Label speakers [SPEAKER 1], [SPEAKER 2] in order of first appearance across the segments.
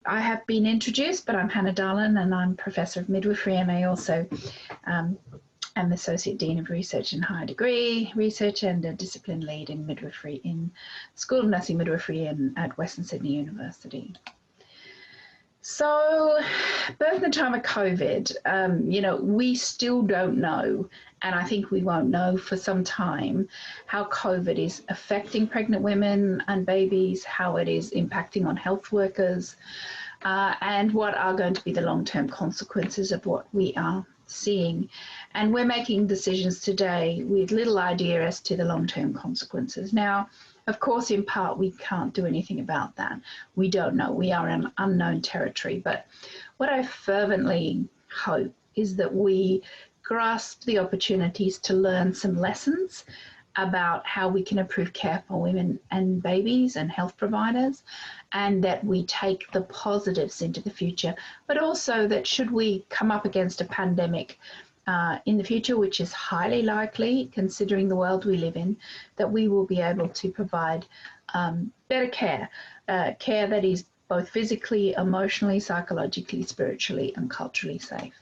[SPEAKER 1] I have been introduced, but I'm Hannah Dahlen and I'm Professor of Midwifery, and I also am Associate Dean of Research and Higher Degree Research and a Discipline Lead in Midwifery in School of Nursing Midwifery at Western Sydney University. So, birth in the time of COVID, we still don't know, and I think we won't know for some time, how COVID is affecting pregnant women and babies, how it is impacting on health workers, and what are going to be the long-term consequences of what we are seeing. And we're making decisions today with little idea as to the long-term consequences. Now, of course, in part, we can't do anything about that. We don't know. We are in unknown territory. But what I fervently hope is that we grasp the opportunities to learn some lessons about how we can improve care for women and babies and health providers, and that we take the positives into the future, but also that should we come up against a pandemic in the future, which is highly likely considering the world we live in, that we will be able to provide better care, care that is both physically, emotionally, psychologically, spiritually and culturally safe.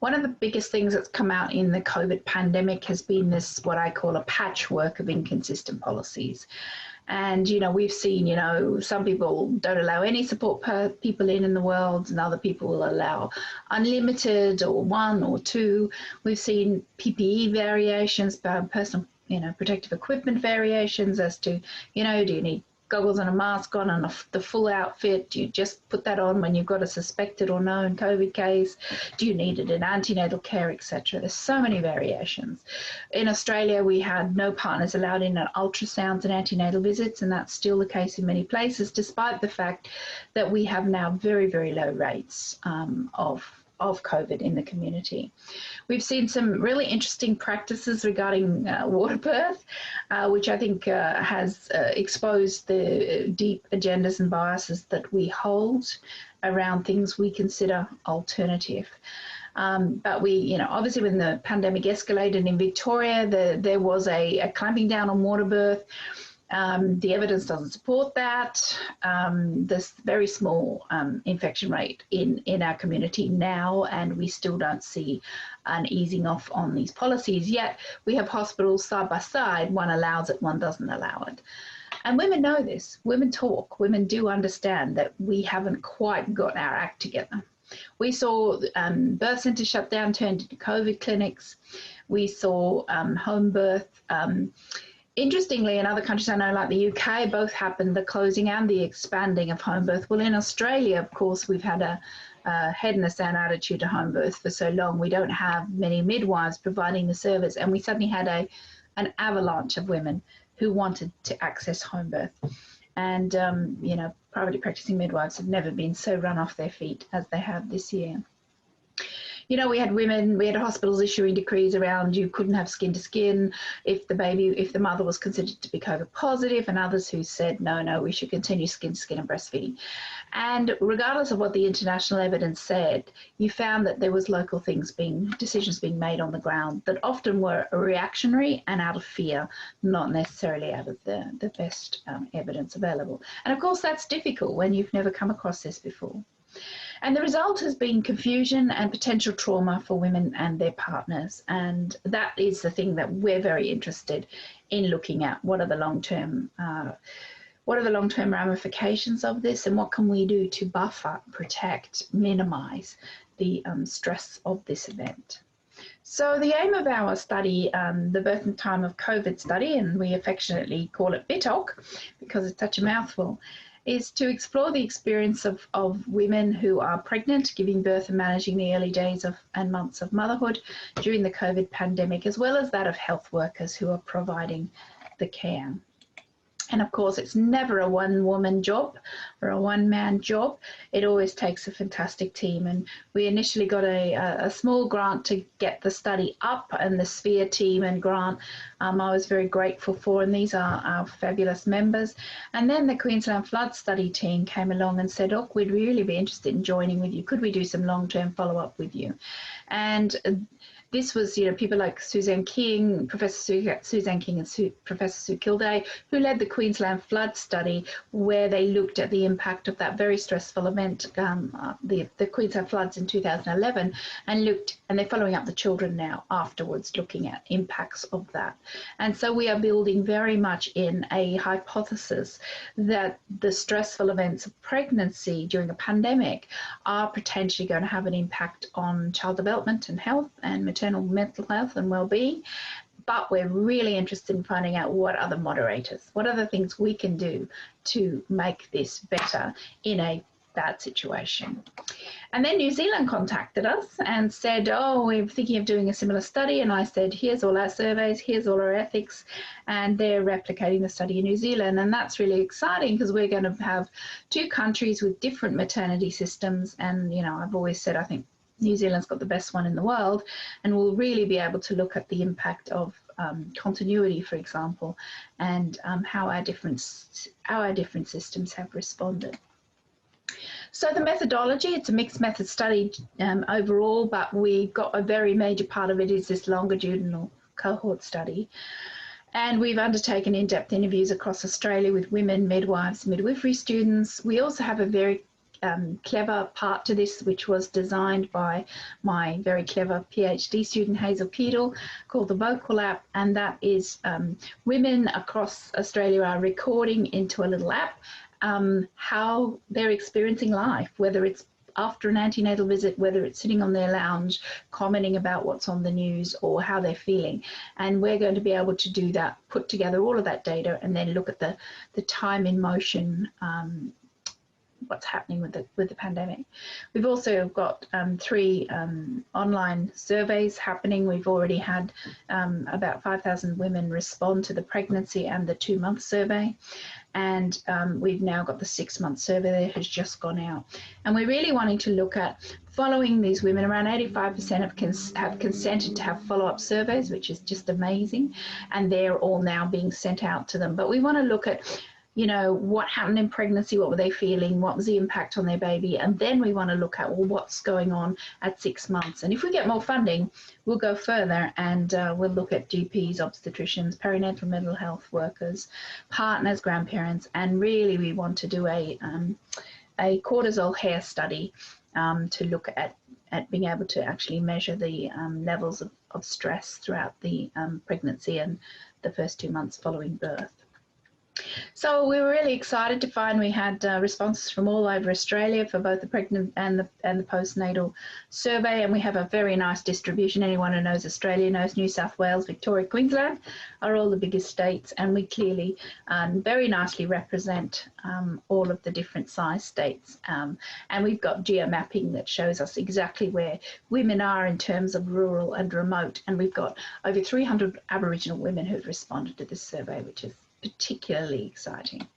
[SPEAKER 1] One of the biggest things that's come out in the COVID pandemic has been this, what I call a patchwork of inconsistent policies. And, we've seen, some people don't allow any support people in the world, and other people will allow unlimited or one or two. We've seen PPE variations, personal, protective equipment variations as to, do you need goggles and a mask on and the full outfit? Do you just put that on when you've got a suspected or known COVID case? Do you need it in antenatal care, etc.? There's so many variations. In Australia, we had no partners allowed in at ultrasounds and antenatal visits, and that's still the case in many places, despite the fact that we have now very, very low rates of COVID in the community. We've seen some really interesting practices regarding water birth, which I think has exposed the deep agendas and biases that we hold around things we consider alternative. But we, obviously when the pandemic escalated in Victoria, there was a clamping down on water birth. The evidence doesn't support that. There's very small infection rate in our community now, and we still don't see an easing off on these policies. Yet we have hospitals side by side, one allows it, one doesn't allow it. And women know this, women talk, women do understand that we haven't quite got our act together. We saw birth centres shut down, turned into COVID clinics. We saw home birth. Interestingly, in other countries I know, like the UK, both happened, the closing and the expanding of home birth. Well, in Australia, of course, we've had a head in the sand attitude to home birth for so long. We don't have many midwives providing the service, and we suddenly had an avalanche of women who wanted to access home birth. And, privately practicing midwives have never been so run off their feet as they have this year. We had hospitals issuing decrees around you couldn't have skin to skin if the mother was considered to be COVID positive, and others who said, no, we should continue skin to skin and breastfeeding. And regardless of what the international evidence said, you found that there was local decisions being made on the ground that often were reactionary and out of fear, not necessarily out of the best evidence available. And of course, that's difficult when you've never come across this before. And the result has been confusion and potential trauma for women and their partners. And that is the thing that we're very interested in looking at. What are the long-term ramifications of this, and what can we do to buffer, protect, minimise the stress of this event? So the aim of our study, the Birth and Time of COVID study, and we affectionately call it BITOC because it's such a mouthful, is to explore the experience of women who are pregnant, giving birth and managing the early days and months of motherhood during the COVID pandemic, as well as that of health workers who are providing the care. And of course, it's never a one-woman job or a one-man job. It always takes a fantastic team. And we initially got a small grant to get the study up, and the Sphere team and grant I was very grateful for, and these are our fabulous members. And then the Queensland Floods study team came along and said, look, we'd really be interested in joining with you. Could we do some long-term follow-up with you? And this was, people like Suzanne King, Professor Suzanne King and Professor Sue Kildea, who led the Queensland Floods study, where they looked at the impact of that very stressful event, the Queensland Floods in 2011, and they're following up the children now afterwards, looking at impacts of that. And so we are building very much in a hypothesis that the stressful events of pregnancy during a pandemic are potentially going to have an impact on child development and health and maternal mental health and well-being. But we're really interested in finding out what other moderators, what other things we can do to make this better in a bad situation. And then New Zealand contacted us and said, oh, we're thinking of doing a similar study. And I said, here's all our surveys, here's all our ethics, and they're replicating the study in New Zealand. And that's really exciting because we're going to have 2 countries with different maternity systems. And, I've always said, I think New Zealand's got the best one in the world, and we'll really be able to look at the impact of continuity, for example, and how our different systems have responded. So the methodology, it's a mixed method study overall, but we've got a very major part of it is this longitudinal cohort study. And we've undertaken in-depth interviews across Australia with women, midwives, midwifery students. We also have a very clever part to this, which was designed by my very clever PhD student Hazel Keedle, called the Vocal app, and that is women across Australia are recording into a little app how they're experiencing life, whether it's after an antenatal visit, whether it's sitting on their lounge, commenting about what's on the news or how they're feeling. And we're going to be able to do that, put together all of that data, and then look at the time in motion, what's happening with the pandemic. We've also got 3 online surveys happening. We've already had about 5,000 women respond to the pregnancy and the 2-month survey. And we've now got the 6-month survey that has just gone out. And we're really wanting to look at following these women. Around 85% have consented to have follow-up surveys, which is just amazing. And they're all now being sent out to them. But we want to look at what happened in pregnancy, what were they feeling, what was the impact on their baby, and then we want to look at, well, what's going on at 6 months. And if we get more funding, we'll go further and we'll look at GPs, obstetricians, perinatal mental health workers, partners, grandparents, and really we want to do a cortisol hair study to look at being able to actually measure the levels of stress throughout the pregnancy and the first 2 months following birth. So we were really excited to find we had responses from all over Australia for both the pregnant and the postnatal survey, and we have a very nice distribution. Anyone who knows Australia knows New South Wales, Victoria, Queensland are all the biggest states, and we clearly very nicely represent all of the different size states. And we've got geomapping that shows us exactly where women are in terms of rural and remote, and we've got over 300 Aboriginal women who've responded to this survey, which is particularly exciting.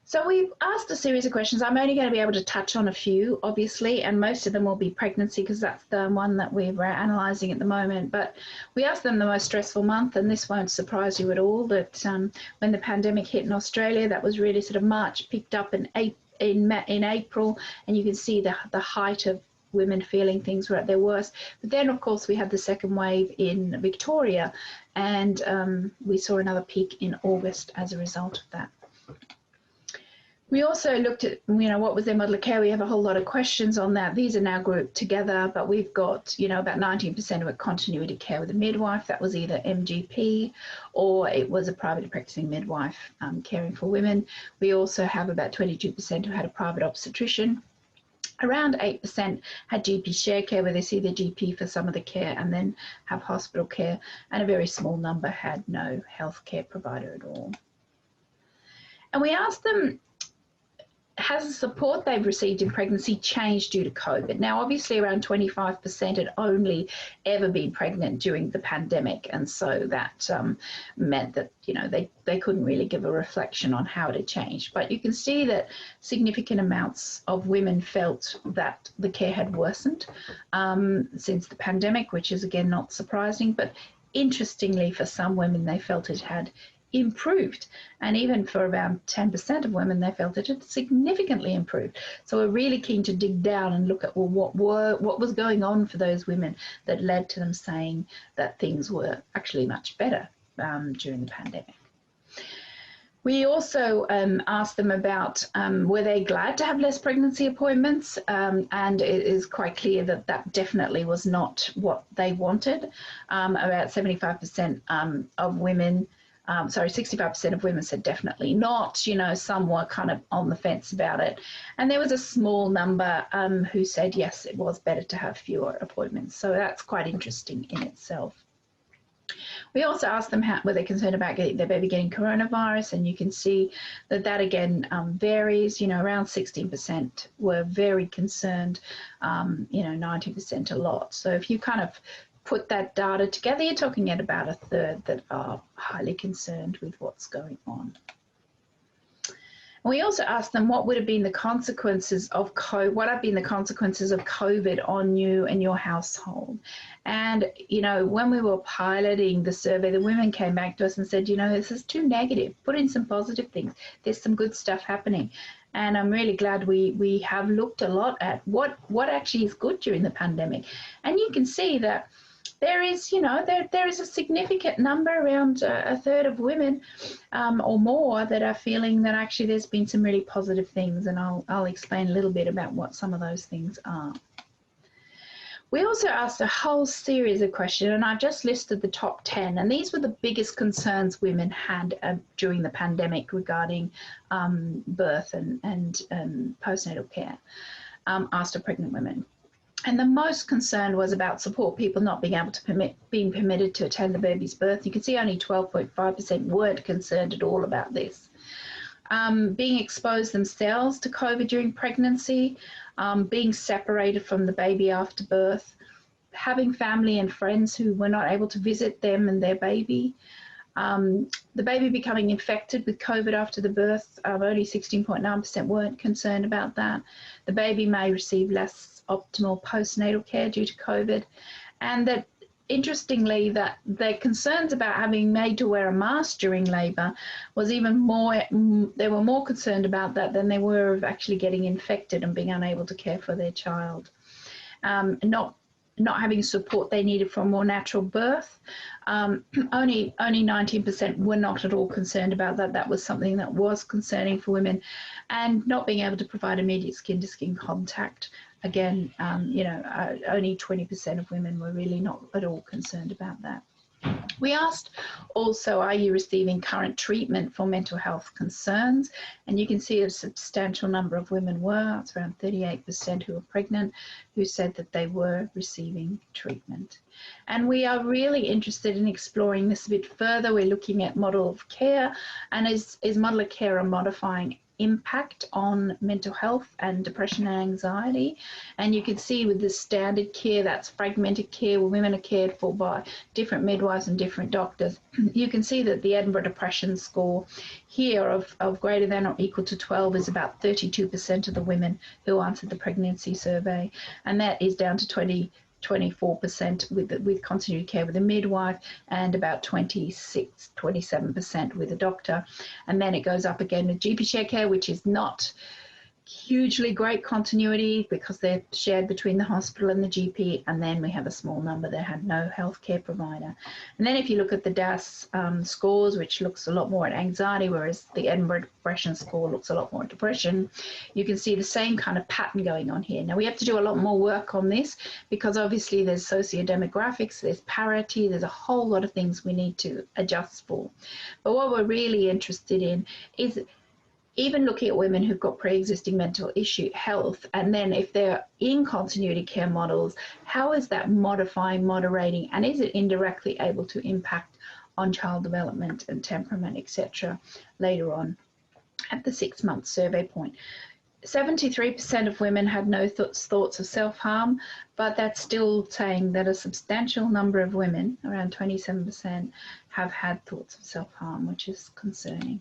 [SPEAKER 1] So we've asked a series of questions. I'm only going to be able to touch on a few, obviously, and most of them will be pregnancy because that's the one that we're analysing at the moment. But we asked them the most stressful month, and this won't surprise you at all that when the pandemic hit in Australia, that was really sort of March, picked up in April, and you can see the height of women feeling things were at their worst. But then, of course, we had the second wave in Victoria, and we saw another peak in August as a result of that. We also looked at, what was their model of care. We have a whole lot of questions on that. These are now grouped together, but we've got, about 19% of it continuity care with a midwife. That was either MGP or it was a private practicing midwife caring for women. We also have about 22% who had a private obstetrician. Around 8% had GP share care, where they see the GP for some of the care and then have hospital care, and a very small number had no healthcare provider at all. And we asked them, has the support they've received in pregnancy changed due to COVID? Now, obviously, around 25% had only ever been pregnant during the pandemic, and so that meant that they couldn't really give a reflection on how it had changed. But you can see that significant amounts of women felt that the care had worsened since the pandemic, which is again not surprising. But interestingly, for some women, they felt it had improved, and even for around 10% of women, they felt it had significantly improved. So we're really keen to dig down and look at, well, what was going on for those women that led to them saying that things were actually much better during the pandemic. We also asked them about were they glad to have less pregnancy appointments, and it is quite clear that that definitely was not what they wanted. About 75% of women, 65% of women said definitely not. You know, some were kind of on the fence about it. And there was a small number who said, yes, it was better to have fewer appointments. So that's quite interesting in itself. We also asked them were they concerned about their baby getting coronavirus, and you can see that that again varies. You know, around 16% were very concerned, 90% a lot. So if you kind of put that data together, you're talking at about a third that are highly concerned with what's going on. We also asked them what would have been the consequences of COVID on you and your household. And, you know, when we were piloting the survey, the women came back to us and said, you know, this is too negative. Put in some positive things. There's some good stuff happening. And I'm really glad we have looked a lot at what actually is good during the pandemic. And you can see that there is, you know, there is a significant number, around a third of women or more, that are feeling that actually there's been some really positive things, and I'll explain a little bit about what some of those things are. We also asked a whole series of questions, and I just listed the top 10, and these were the biggest concerns women had during the pandemic regarding birth and postnatal care, asked of pregnant women. And the most concern was about support, people not being able to being permitted to attend the baby's birth. You can see only 12.5% weren't concerned at all about this. Being exposed themselves to COVID during pregnancy, being separated from the baby after birth, having family and friends who were not able to visit them and their baby, the baby becoming infected with COVID after the birth, only 16.9% weren't concerned about that. The baby may receive less optimal postnatal care due to COVID, and that interestingly that their concerns about having made to wear a mask during labour was even more, they were more concerned about that than they were of actually getting infected and being unable to care for their child. Not having support they needed for a more natural birth. Only 19% were not at all concerned about that. That was something that was concerning for women. And not being able to provide immediate skin-to-skin contact. Again, only 20% of women were really not at all concerned about that. We asked also, are you receiving current treatment for mental health concerns? And you can see a substantial number of women were, it's around 38% who were pregnant, who said that they were receiving treatment. And we are really interested in exploring this a bit further. We're looking at model of care, and is model of care a modifying impact on mental health and depression and anxiety. And you can see with the standard care, that's fragmented care where women are cared for by different midwives and different doctors. You can see that the Edinburgh Depression score here of greater than or equal to 12 is about 32% of the women who answered the pregnancy survey, and that is down to 24% with continuity care with a midwife, and about 27% with a doctor. And then it goes up again with GP share care, which is not hugely great continuity because they're shared between the hospital and the GP, and then we have a small number that had no healthcare provider. And then if you look at the DAS scores, which looks a lot more at anxiety, whereas the Edinburgh Depression score looks a lot more at depression, you can see the same kind of pattern going on here. Now we have to do a lot more work on this because obviously there's socio-demographics, there's parity, there's a whole lot of things we need to adjust for. But what we're really interested in is even looking at women who've got pre-existing mental health, and then if they're in continuity care models, how is that moderating, and is it indirectly able to impact on child development and temperament, etc., later on at the 6-month survey point. 73% of women had no thoughts of self-harm, but that's still saying that a substantial number of women, around 27%, have had thoughts of self-harm, which is concerning.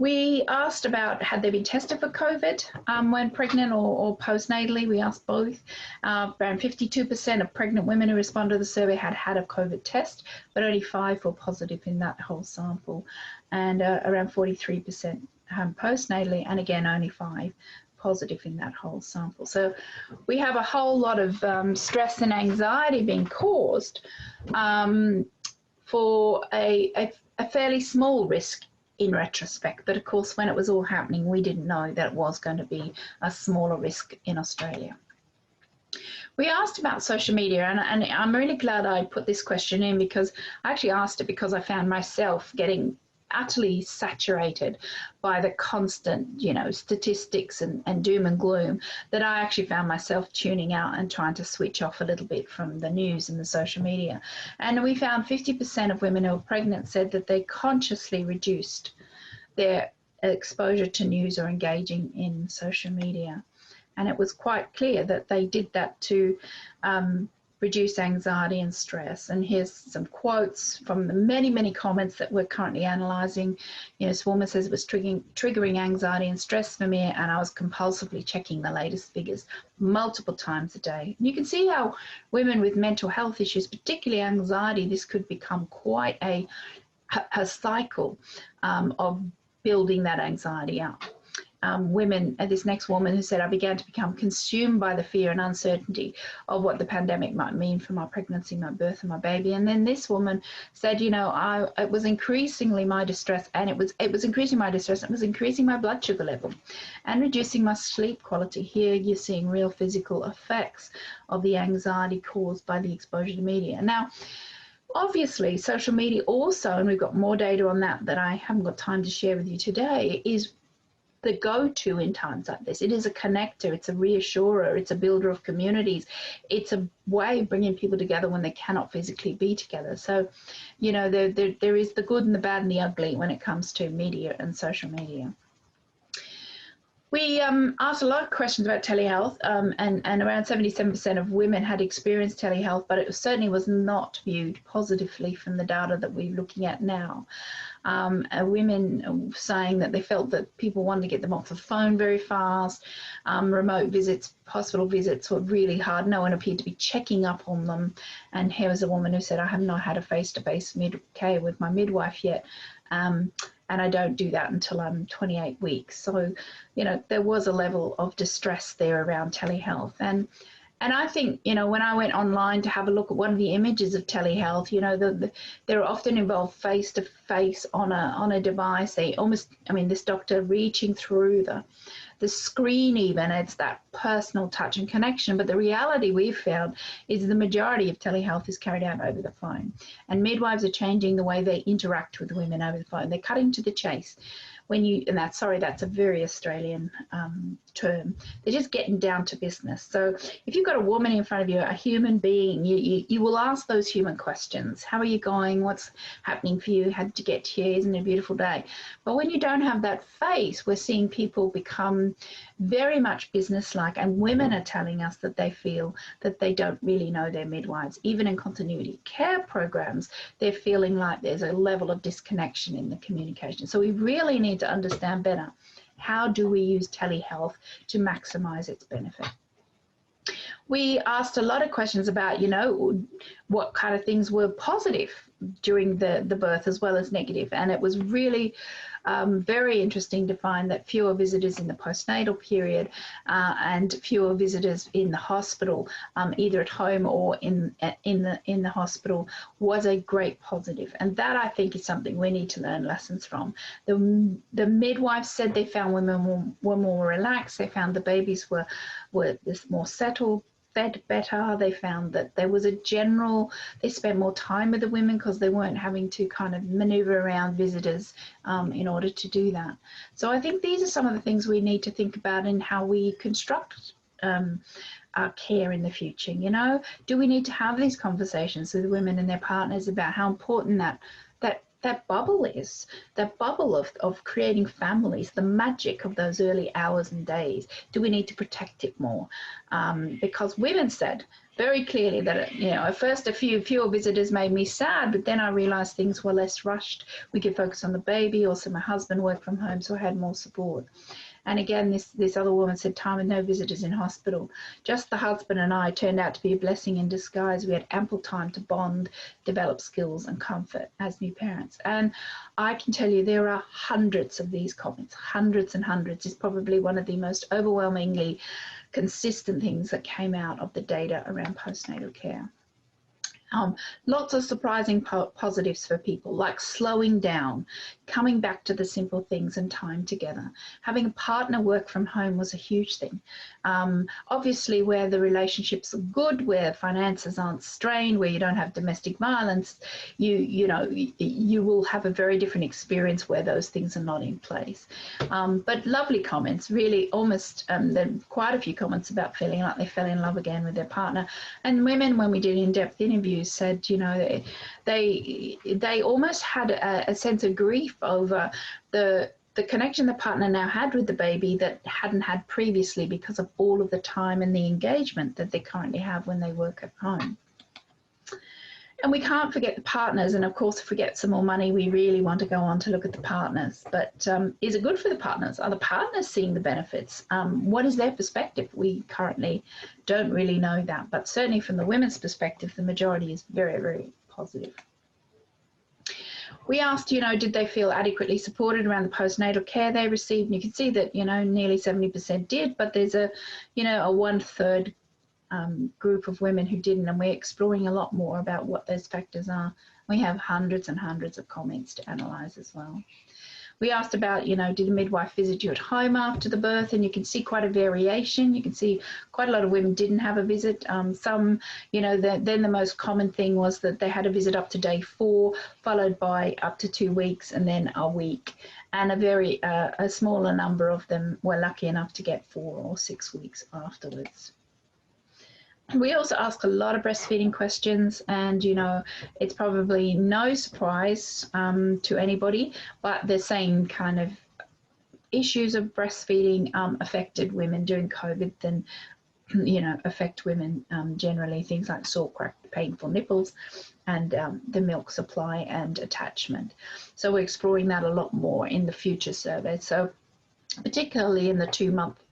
[SPEAKER 1] We asked about had they been tested for COVID when pregnant or postnatally. We asked both. Around 52% of pregnant women who responded to the survey had had a COVID test, but only 5 were positive in that whole sample, and around 43% postnatally, and again only 5 positive in that whole sample. So we have a whole lot of stress and anxiety being caused for a fairly small risk in retrospect, but of course when it was all happening we didn't know that it was going to be a smaller risk in Australia. We asked about social media, and I'm really glad I put this question in, because I actually asked it because I found myself getting utterly saturated by the constant, statistics and doom and gloom, that I actually found myself tuning out and trying to switch off a little bit from the news and the social media. And we found 50% of women who were pregnant said that they consciously reduced their exposure to news or engaging in social media. And it was quite clear that they did that to reduce anxiety and stress. And here's some quotes from the many, many comments that we're currently analysing. This woman says it was triggering anxiety and stress for me, and I was compulsively checking the latest figures multiple times a day. And you can see how women with mental health issues, particularly anxiety, this could become quite a cycle of building that anxiety up. This next woman who said, I began to become consumed by the fear and uncertainty of what the pandemic might mean for my pregnancy, my birth, and my baby. And then this woman said, it was increasingly my distress, and it was increasing my distress, it was increasing my blood sugar level and reducing my sleep quality. Here you're seeing real physical effects of the anxiety caused by the exposure to media. Now, obviously, social media also, and we've got more data on that I haven't got time to share with you today, is the go-to in times like this. It is a connector, it's a reassurer, it's a builder of communities, it's a way of bringing people together when they cannot physically be together. So, there is the good and the bad and the ugly when it comes to media and social media. We asked a lot of questions about telehealth, and around 77% of women had experienced telehealth, but it certainly was not viewed positively from the data that we're looking at now. Women saying that they felt that people wanted to get them off the phone very fast. Remote visits, hospital visits were really hard. No one appeared to be checking up on them. And here was a woman who said, I have not had a face-to-face care with my midwife yet. And I don't do that until I'm 28 weeks. So, there was a level of distress there around telehealth. And I think, when I went online to have a look at one of the images of telehealth, they're often involved face-to-face on a device. They almost, this doctor reaching through the screen even, it's that personal touch and connection. But the reality we've found is the majority of telehealth is carried out over the phone. And midwives are changing the way they interact with women over the phone. They're cutting to the chase. That's a very Australian term. They're just getting down to business. So if you've got a woman in front of you, a human being, you will ask those human questions. How are you going? What's happening for you? How did you get here? Isn't it a beautiful day? But when you don't have that face, we're seeing people become very much businesslike, and women are telling us that they feel that they don't really know their midwives. Even in continuity care programs, they're feeling like there's a level of disconnection in the communication. So we really need to understand better, how do we use telehealth to maximize its benefit? We asked a lot of questions about, what kind of things were positive during the birth as well as negative. And it was really very interesting to find that fewer visitors in the postnatal period and fewer visitors in the hospital, either at home or in the hospital, was a great positive. And that, I think, is something we need to learn lessons from. The midwives said they found women were more relaxed. They found the babies were more settled, fed better. They found that there was they spent more time with the women because they weren't having to kind of maneuver around visitors in order to do that. So I think these are some of the things we need to think about in how we construct our care in the future. Do we need to have these conversations with women and their partners about how important that that bubble is, that bubble of creating families, the magic of those early hours and days. Do we need to protect it more? Because women said very clearly that, you know, at first a fewer visitors made me sad, but then I realized things were less rushed. We could focus on the baby. Also, my husband worked from home, so I had more support. And again, this other woman said, time with no visitors in hospital. Just the husband and I turned out to be a blessing in disguise. We had ample time to bond, develop skills and comfort as new parents. And I can tell you there are hundreds of these comments, hundreds and hundreds. Is probably one of the most overwhelmingly consistent things that came out of the data around postnatal care. Lots of surprising positives for people, like slowing down, coming back to the simple things and time together. Having a partner work from home was a huge thing. Obviously, where the relationships are good, where finances aren't strained, where you don't have domestic violence, you will have a very different experience where those things are not in place. But lovely comments, really almost, there are quite a few comments about feeling like they fell in love again with their partner. And women, when we did in-depth interviews, said, you know, they almost had a sense of grief over the connection the partner now had with the baby that hadn't had previously because of all of the time and the engagement that they currently have when they work at home. And we can't forget the partners, and of course, forget some more money. We really want to go on to look at the partners, but is it good for the partners? Are the partners seeing the benefits? What is their perspective? We currently don't really know that, but certainly from the women's perspective, the majority is very, very positive. We asked, you know, did they feel adequately supported around the postnatal care they received? And you can see that, you know, nearly 70% did, but there's a, you know, a 1/3 group of women who didn't, and we're exploring a lot more about what those factors are. We have hundreds and hundreds of comments to analyse as well. We asked about, you know, did a midwife visit you at home after the birth? And you can see quite a variation. You can see quite a lot of women didn't have a visit. Some, you know, then the most common thing was that they had a visit up to day 4, followed by up to 2 weeks and then a week. And a smaller number of them were lucky enough to get 4 or 6 weeks afterwards. We also ask a lot of breastfeeding questions, and, you know, it's probably no surprise to anybody, but the same kind of issues of breastfeeding affected women during COVID than, you know, affect women generally. Things like sore, cracked, painful nipples and the milk supply and attachment. So we're exploring that a lot more in the future survey. So particularly in the 2-month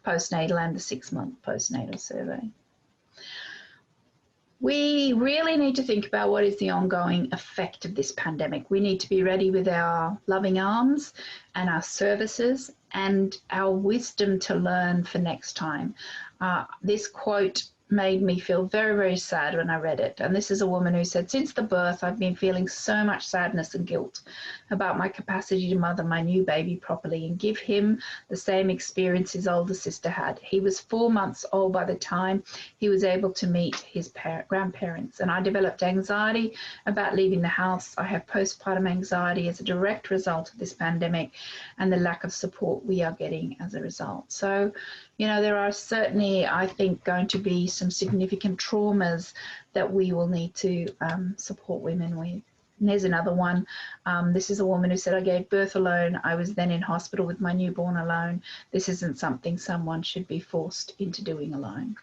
[SPEAKER 1] postnatal and the 6-month postnatal survey. We really need to think about what is the ongoing effect of this pandemic. We need to be ready with our loving arms and our services and our wisdom to learn for next time. This quote made me feel very, very sad when I read it. And this is a woman who said, since the birth, I've been feeling so much sadness and guilt about my capacity to mother my new baby properly and give him the same experience his older sister had. He was 4 months old by the time he was able to meet his grandparents. And I developed anxiety about leaving the house. I have postpartum anxiety as a direct result of this pandemic and the lack of support we are getting as a result. So, you know, there are certainly, I think, going to be some significant traumas that we will need to support women with. And here's another one. This is a woman who said, I gave birth alone. I was then in hospital with my newborn alone. This isn't something someone should be forced into doing alone.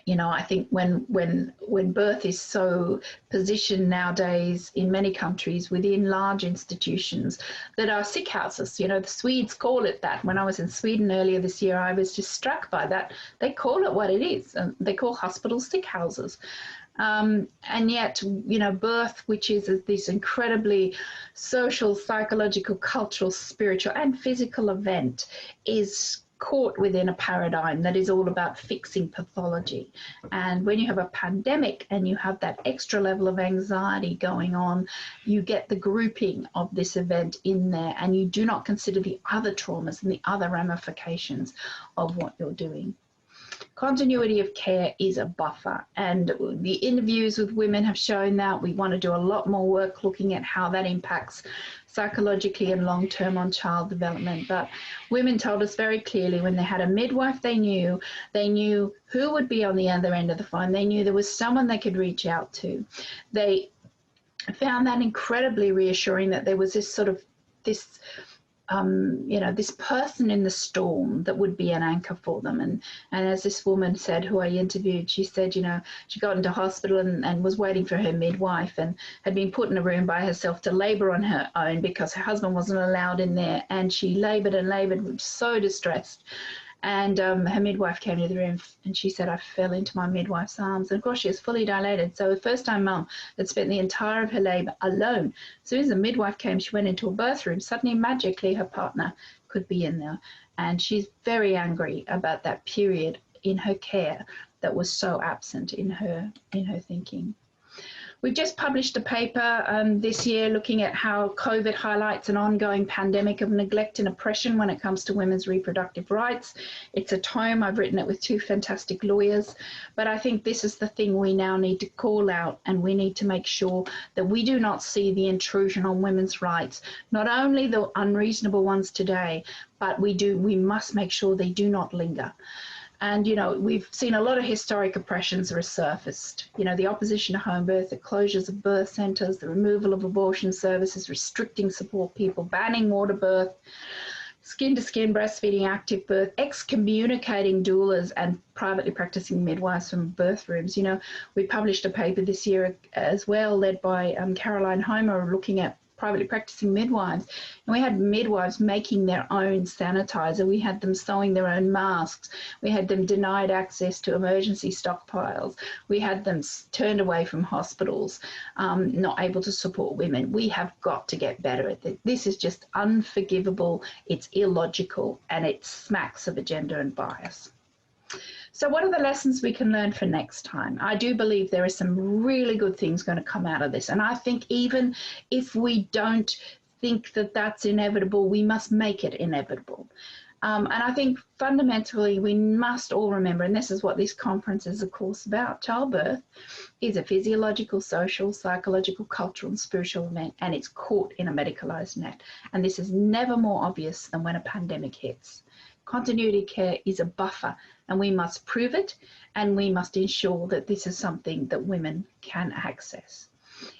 [SPEAKER 1] You know, I think when birth is so positioned nowadays in many countries within large institutions that are sick houses, you know, the Swedes call it that. When I was in Sweden earlier this year, I was just struck by that. They call it what it is. They call hospitals sick houses. And yet, you know, birth, which is this incredibly social, psychological, cultural, spiritual, and physical event, is caught within a paradigm that is all about fixing pathology. And when you have a pandemic and you have that extra level of anxiety going on, you get the grouping of this event in there, and you do not consider the other traumas and the other ramifications of what you're doing. Continuity of care is a buffer, and the interviews with women have shown that. We want to do a lot more work looking at how that impacts psychologically and long-term on child development. But women told us very clearly when they had a midwife, they knew who would be on the other end of the phone. They knew there was someone they could reach out to. They I found that incredibly reassuring, that there was this sort of, this this person in the storm that would be an anchor for them. And as this woman said, who I interviewed, she said, she got into hospital and was waiting for her midwife, and had been put in a room by herself to labour on her own because her husband wasn't allowed in there. And she laboured and laboured, was so distressed. And her midwife came to the room, and she said, I fell into my midwife's arms. And of course, she was fully dilated. So the first time mum had spent the entire of her labour alone. As soon as the midwife came, she went into a birth room. Suddenly, magically, her partner could be in there. And she's very angry about that period in her care that was so absent in her thinking. We've just published a paper this year looking at how COVID highlights an ongoing pandemic of neglect and oppression when it comes to women's reproductive rights. It's a tome. I've written it with two fantastic lawyers. But I think this is the thing we now need to call out, and we need to make sure that we do not see the intrusion on women's rights, not only the unreasonable ones today, but we must make sure they do not linger. And, we've seen a lot of historic oppressions resurfaced. The opposition to home birth, the closures of birth centres, the removal of abortion services, restricting support people, banning water birth, skin-to-skin breastfeeding, active birth, excommunicating doulas and privately practising midwives from birth rooms. We published a paper this year as well, led by Caroline Homer, looking at privately practicing midwives, and we had midwives making their own sanitizer. We had them sewing their own masks. We had them denied access to emergency stockpiles. We had them turned away from hospitals, not able to support women. We have got to get better at this. This is just unforgivable. It's illogical, and it smacks of agenda and bias. So what are the lessons we can learn for next time? I do believe there are some really good things going to come out of this. And I think even if we don't think that that's inevitable, we must make it inevitable. And I think fundamentally we must all remember, and this is what this conference is of course about, childbirth is a physiological, social, psychological, cultural and spiritual event, and it's caught in a medicalised net. And this is never more obvious than when a pandemic hits. Continuity care is a buffer, and we must prove it, and we must ensure that this is something that women can access.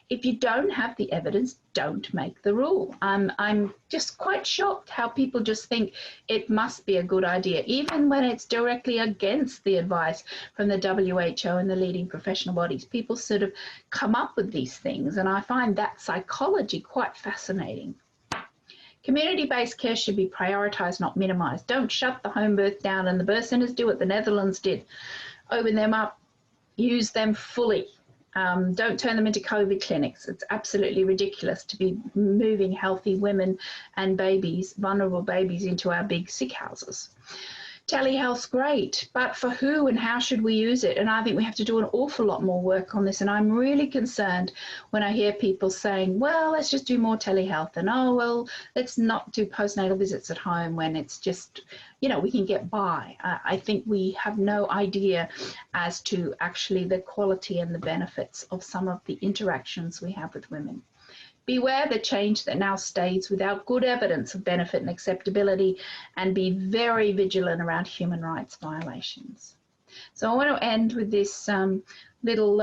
[SPEAKER 1] If you don't have the evidence, don't make the rule. I'm just quite shocked how people just think it must be a good idea, even when it's directly against the advice from the WHO and the leading professional bodies. People sort of come up with these things, and I find that psychology quite fascinating. Community-based care should be prioritised, not minimised. Don't shut the home birth down, and the birth centres do what the Netherlands did. Open them up, use them fully. Don't turn them into COVID clinics. It's absolutely ridiculous to be moving healthy women and babies, vulnerable babies, into our big sick houses. Telehealth's great, but for who and how should we use it? And I think we have to do an awful lot more work on this. And I'm really concerned when I hear people saying, well, let's just do more telehealth, and oh, well, let's not do postnatal visits at home when it's just, we can get by. I think we have no idea as to actually the quality and the benefits of some of the interactions we have with women. Beware the change that now stays without good evidence of benefit and acceptability, and be very vigilant around human rights violations. So I want to end with this little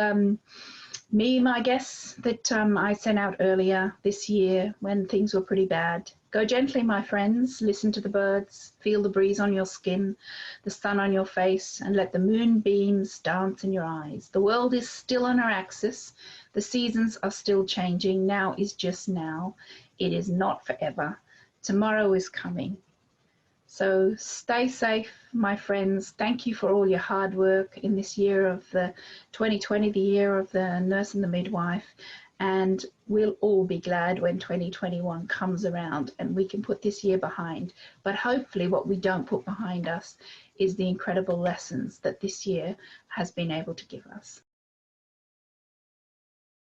[SPEAKER 1] meme, I guess, that I sent out earlier this year when things were pretty bad. Go gently, my friends, listen to the birds, feel the breeze on your skin, the sun on your face, and let the moonbeams dance in your eyes. The world is still on our axis. The seasons are still changing. Now is just now. It is not forever. Tomorrow is coming. So stay safe, my friends. Thank you for all your hard work in this year of the 2020, the year of the nurse and the midwife. And we'll all be glad when 2021 comes around and we can put this year behind. But hopefully what we don't put behind us is the incredible lessons that this year has been able to give us.